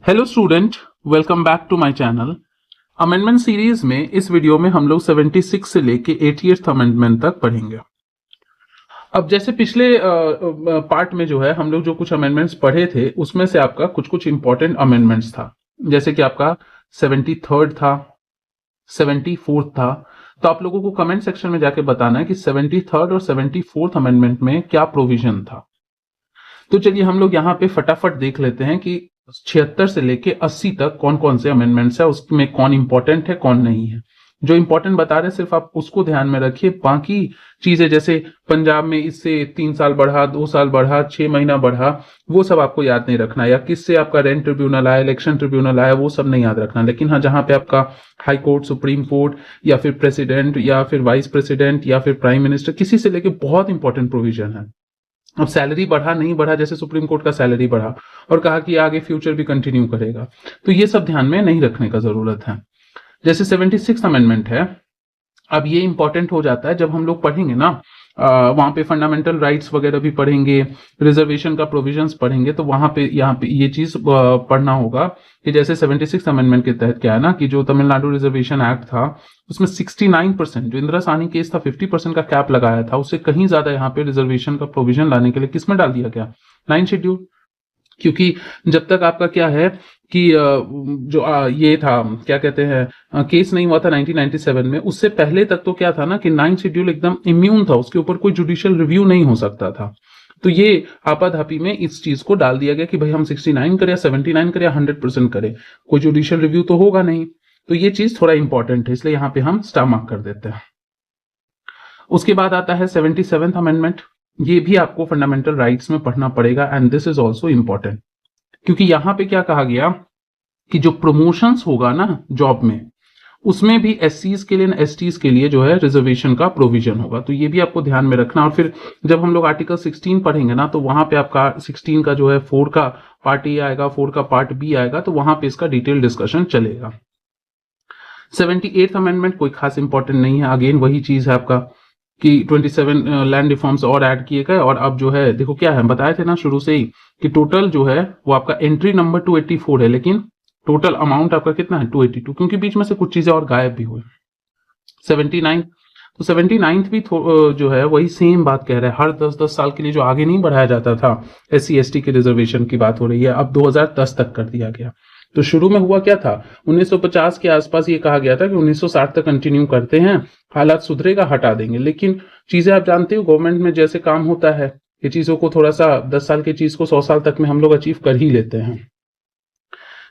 Hello student, welcome back to my channel. Amendment series में इस video में हम लोग 76 से लेके 88th अमेंडमेंट तक पढ़ेंगे। अब जैसे पिछले पार्ट में जो है हम लोग जो कुछ अमेंडमेंट्स पढ़े थे उसमें से आपका कुछ कुछ इंपॉर्टेंट अमेंडमेंट्स था, जैसे कि आपका 73rd था, 74th था। तो आप लोगों को कमेंट सेक्शन में जाके बताना है कि 73rd और 74th अमेंडमेंट में क्या प्रोविजन था। तो चलिए हम लोग यहाँ पे फटाफट देख लेते हैं कि 76 से लेके 80 तक कौन कौन से अमेंडमेंट्स है, उसमें कौन इंपॉर्टेंट है कौन नहीं है। जो इंपॉर्टेंट बता रहे सिर्फ आप उसको ध्यान में रखिए, बाकी चीजें जैसे पंजाब में इससे 3 साल बढ़ा, 2 साल बढ़ा, 6 महीना बढ़ा, वो सब आपको याद नहीं रखना, या किससे आपका रेंट ट्रिब्यूनल आया, इलेक्शन ट्रिब्यूनल आया, वो सब नहीं याद रखना। लेकिन हाँ, जहां पे आपका हाई कोर्ट, सुप्रीम कोर्ट या फिर प्रेसिडेंट या फिर वाइस प्रेसिडेंट या फिर प्राइम मिनिस्टर, किसी से लेके बहुत इंपॉर्टेंट प्रोविजन है। अब सैलरी बढ़ा नहीं बढ़ा, जैसे सुप्रीम कोर्ट का सैलरी बढ़ा और कहा कि आगे फ्यूचर भी कंटिन्यू करेगा, तो ये सब ध्यान में नहीं रखने का जरूरत है। जैसे 76 अमेंडमेंट है, अब ये इंपॉर्टेंट हो जाता है जब हम लोग पढ़ेंगे ना, वहां पे फंडामेंटल राइट्स वगैरह भी पढ़ेंगे, रिजर्वेशन का प्रोविजंस पढ़ेंगे, तो वहां पे यहाँ पे ये चीज पढ़ना होगा कि जैसे 76 अमेंडमेंट के तहत क्या है ना, कि जो तमिलनाडु रिजर्वेशन एक्ट था उसमें 69%, जो इंदिरा साहनी केस था 50% का कैप लगाया था, उससे कहीं ज्यादा यहाँ पे रिजर्वेशन का प्रोविजन लाने के लिए किसमें डाल दिया गया, 9 शेड्यूल। क्योंकि जब तक आपका क्या है कि जो ये था क्या कहते हैं, केस नहीं हुआ था 1997 में, उससे पहले तक तो क्या था ना कि 9 शेड्यूल एकदम इम्यून था, उसके ऊपर कोई जुडिशियल रिव्यू नहीं हो सकता था। तो ये आपाधापी में इस चीज को डाल दिया गया कि भाई हम 69 करें या 79 करें या 100% करें, कोई जुडिशियल रिव्यू तो होगा नहीं। तो ये चीज थोड़ा इंपॉर्टेंट है, इसलिए यहाँ पे हम स्टार मार्क कर देते हैं। उसके बाद आता है 77th अमेंडमेंट। ये भी आपको फंडामेंटल राइट्स में पढ़ना पड़ेगा and this is also important, क्योंकि यहां पे क्या कहा गया कि जो प्रमोशंस होगा ना जॉब में, उसमें भी एससीज के लिए एसटीज के लिए जो है रिजर्वेशन का प्रोविजन होगा। तो ये भी आपको ध्यान में रखना। और फिर जब हम लोग आर्टिकल 16 पढ़ेंगे ना, तो वहां पे आपका 16 का जो है 4 का पार्ट ए आएगा, 4 का पार्ट बी आएगा, तो वहां पे इसका डिटेल डिस्कशन चलेगा। 78th अमेंडमेंट कोई खास इंपॉर्टेंट नहीं है, अगेन वही चीज है आपका कि 27 लैंड रिफॉर्म्स और ऐड किए गए। और अब जो है देखो क्या है, बताए थे ना शुरू से ही कि टोटल जो है वो आपका एंट्री नंबर 284 है, लेकिन टोटल अमाउंट आपका कितना है 282, क्योंकि बीच में से कुछ चीजें और गायब भी हुई। 79, तो 79th भी जो है वही सेम बात कह रहा है, हर 10-10 साल के लिए जो आगे नहीं बढ़ाया जाता था SC ST के रिजर्वेशन की बात हो रही है, अब 2010 तक कर दिया गया। तो शुरू में हुआ क्या था, 1950 के आसपास ये कहा गया था कि 1960 तक कंटिन्यू करते हैं, हालात सुधरेगा हटा देंगे। लेकिन चीजें आप जानते हो गवर्नमेंट में जैसे काम होता है, ये चीजों को थोड़ा सा 10 साल की चीज को 100 साल तक में हम लोग अचीव कर ही लेते हैं।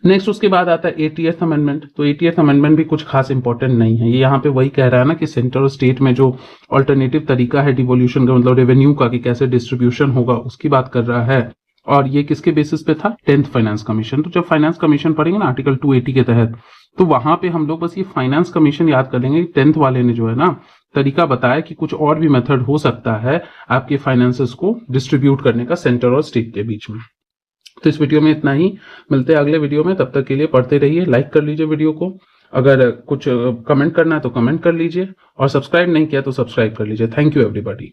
नेक्स्ट उसके बाद आता है 80th अमेंडमेंट। तो 80th अमेंडमेंट भी कुछ खास इंपॉर्टेंट नहीं है, ये यहाँ पे वही कह रहा है ना कि सेंटर और स्टेट में जो ऑल्टरनेटिव तरीका है डिवोल्यूशन का, मतलब रेवेन्यू का, कि कैसे डिस्ट्रीब्यूशन होगा, उसकी बात कर रहा है। और ये किसके बेसिस पे था, 10th फाइनेंस कमीशन। तो जब फाइनेंस कमीशन पढ़ेंगे ना आर्टिकल 280 के तहत, तो वहां पे हम लोग बस ये फाइनेंस कमीशन याद कर लेंगे। 10th वाले ने जो है ना तरीका बताया कि कुछ और भी मेथड हो सकता है आपके फाइनेंसेस को डिस्ट्रीब्यूट करने का सेंटर और स्टेट के बीच में। तो इस वीडियो में इतना ही, मिलते हैं अगले वीडियो में। तब तक के लिए पढ़ते रहिए, लाइक कर लीजिए वीडियो को, अगर कुछ कमेंट करना है तो कमेंट कर लीजिए, और सब्सक्राइब नहीं किया तो सब्सक्राइब कर लीजिए। Thank you everybody.